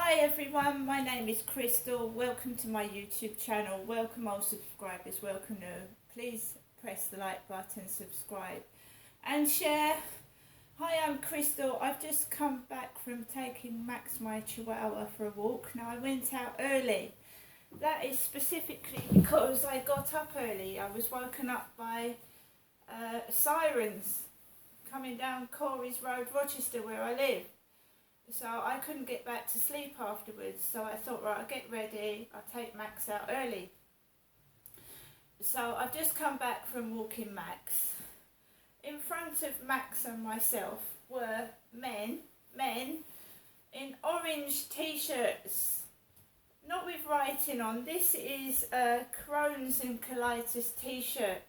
Hi everyone, my name is Crystal. Welcome to my YouTube channel. Welcome all subscribers, welcome new. Please press the like button, subscribe and share. Hi, I'm Crystal. I've just come back from taking Max, my chihuahua, for a walk. Now I went out early. That is specifically because I got up early. I was woken up by sirens coming down Corey's Road, Rochester, where I live. So I couldn't get back to sleep afterwards. So I thought, right, I'll get ready. I'll take Max out early. So I've just come back from walking Max. In front of Max and myself were men in orange t-shirts, not with writing on. This is Crohn's and colitis t-shirt.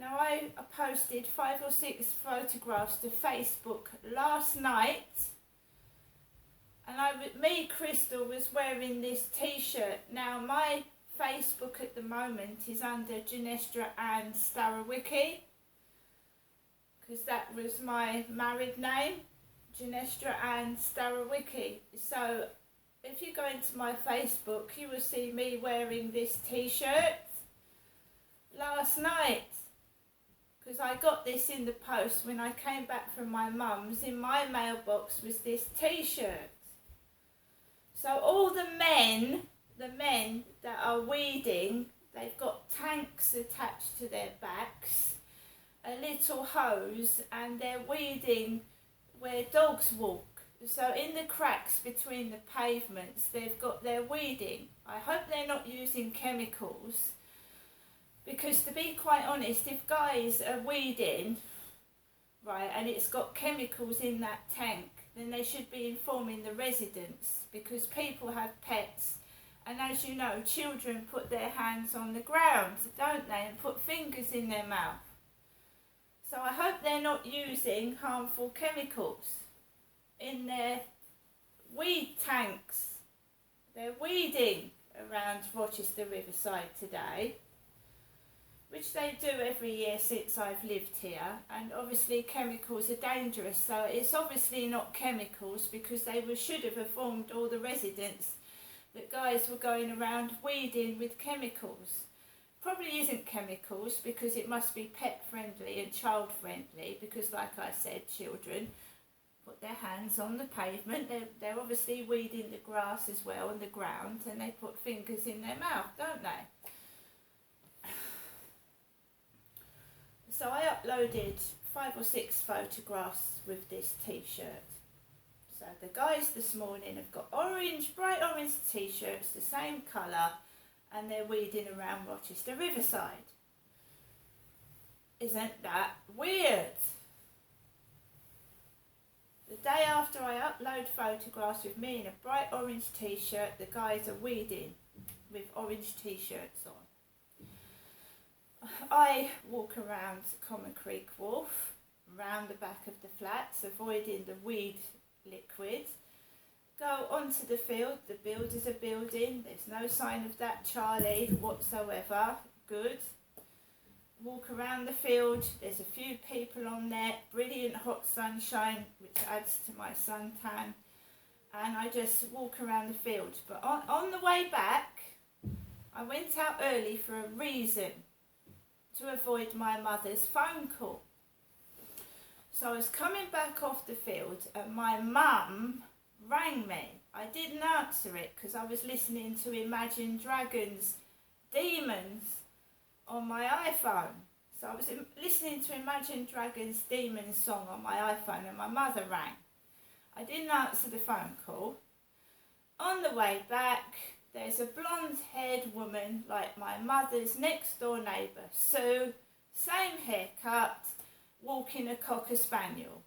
Now I posted 5 or 6 photographs to Facebook last night, and me, Crystal, was wearing this t-shirt. Now my Facebook at the moment is under Janestra Ann Starowicki, because that was my married name, Janestra Ann Starowicki. So if you go into my Facebook, you will see me wearing this t-shirt last night, because I got this in the post when I came back from my mum's. In my mailbox was this t-shirt. So all the men that are weeding, they've got tanks attached to their backs, a little hose, and they're weeding where dogs walk. So in the cracks between the pavements, they're weeding. I hope they're not using chemicals, because to be quite honest, if guys are weeding, right, and it's got chemicals in that tank, then they should be informing the residents, because people have pets, and as you know, children put their hands on the ground, don't they, and put fingers in their mouth. So I hope they're not using harmful chemicals in their weed tanks. They're weeding around Rochester Riverside today, which they do every year since I've lived here, and obviously chemicals are dangerous, so it's obviously not chemicals, because they should have informed all the residents that guys were going around weeding with chemicals. Probably isn't chemicals, because it must be pet friendly and child friendly, because like I said, children put their hands on the pavement, they're obviously weeding the grass as well and the ground, and they put fingers in their mouth, don't they? So I uploaded 5 or 6 photographs with this t-shirt. So the guys this morning have got bright orange t-shirts, the same colour, and they're weeding around Rochester Riverside. Isn't that weird? The day after I upload photographs with me in a bright orange t-shirt, the guys are weeding with orange t-shirts on. I walk around Common Creek Wharf, round the back of the flats, avoiding the weed liquid. Go onto the field, the builders are building, there's no sign of that Charlie whatsoever, good. Walk around the field, there's a few people on there, brilliant hot sunshine, which adds to my suntan, and I just walk around the field. But on the way back, I went out early for a reason, to avoid my mother's phone call. So I was coming back off the field and my mum rang me. I didn't answer it because I was listening to Imagine Dragons' Demons on my iPhone. So I was listening to Imagine Dragons' Demons song on my iPhone, and my mother rang. I didn't answer the phone call. On the way back, there's a blonde-haired woman like my mother's next-door neighbour, Sue, same haircut, walking a Cocker Spaniel.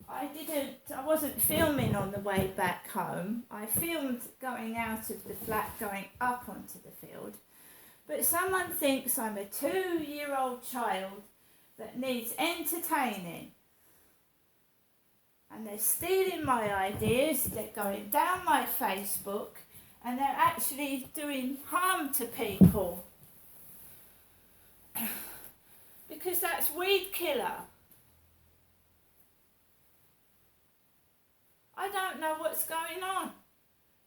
I wasn't filming on the way back home. I filmed going out of the flat, going up onto the field. But someone thinks I'm a 2-year-old child that needs entertaining. And they're stealing my ideas, they're going down my Facebook, and they're actually doing harm to people. Because that's weed killer. don't know what's going on.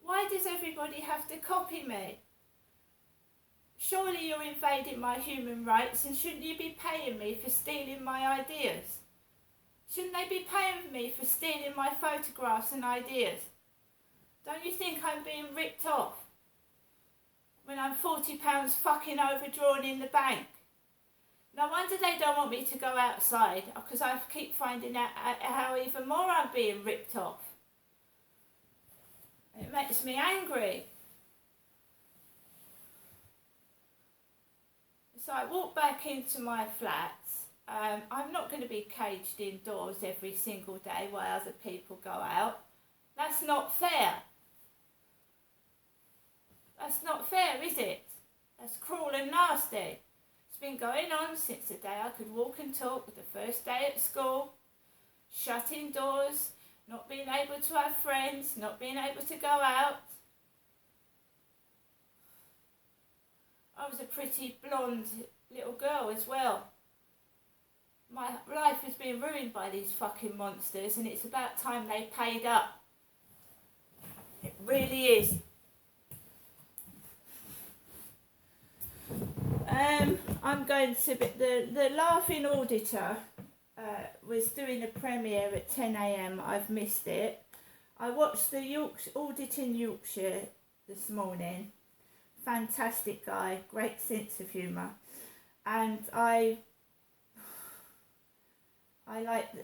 Why does everybody have to copy me? Surely you're invading my human rights, and shouldn't you be paying me for stealing my ideas? Shouldn't they be paying me for stealing my photographs and ideas? Don't you think I'm being ripped off when I'm £40 fucking overdrawn in the bank? No wonder they don't want me to go outside, because I keep finding out how even more I'm being ripped off. It makes me angry. So I walk back into my flats. I'm not going to be caged indoors every single day while other people go out. That's not fair. That's not fair, is it? That's cruel and nasty. It's been going on since the day I could walk and talk, the first day at school, shut indoors, not being able to have friends, not being able to go out. I was a pretty blonde little girl as well. My life has been ruined by these fucking monsters, and it's about time they paid up. It really is. I'm going to be, the Laughing Auditor was doing a premiere at 10 a.m. I've missed it. I watched the Audit in Yorkshire this morning. Fantastic guy, great sense of humour, and I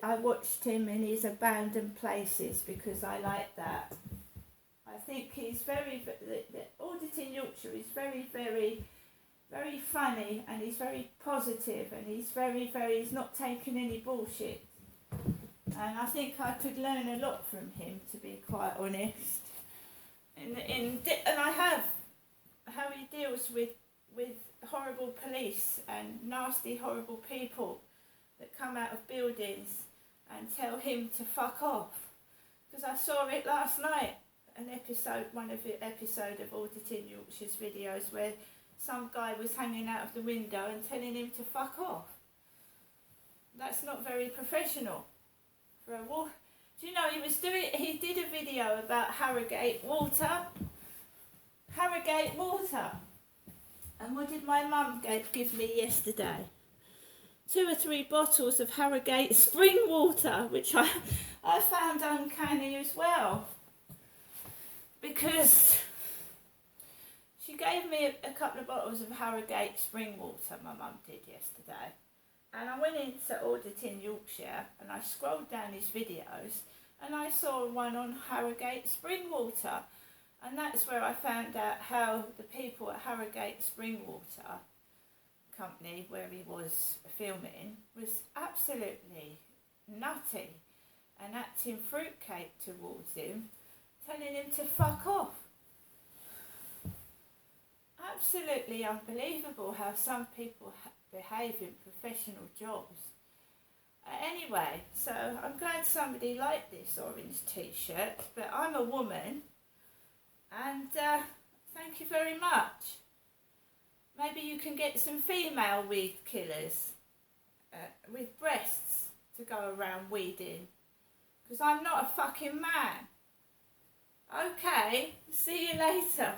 watched him in his abandoned places because I like that. I think he's the Audit in Yorkshire is very, very, very funny, and he's very positive, and he's not taking any bullshit. And I think I could learn a lot from him, to be quite honest. And I have. How he deals with horrible police and nasty, horrible people that come out of buildings and tell him to fuck off. Because I saw it last night, one of the episode of Auditing Yorkshire's videos where some guy was hanging out of the window and telling him to fuck off. That's not very professional for a war. Do you know he did a video about Harrogate water. Harrogate water. And what did my mum give me yesterday? 2 or 3 bottles of Harrogate spring water, which I found uncanny as well. Because she gave me a couple of bottles of Harrogate spring water, my mum did yesterday. And I went into Auditing Yorkshire and I scrolled down his videos and I saw one on Harrogate spring water. And that's where I found out how the people at Harrogate Spring Water Company, where he was filming, was absolutely nutty and acting fruitcake towards him, telling him to fuck off. Absolutely unbelievable how some people behave in professional jobs. Anyway, so I'm glad somebody liked this orange t-shirt, but I'm a woman. And thank you very much. Maybe you can get some female weed killers with breasts to go around weeding. Because I'm not a fucking man. Okay, see you later.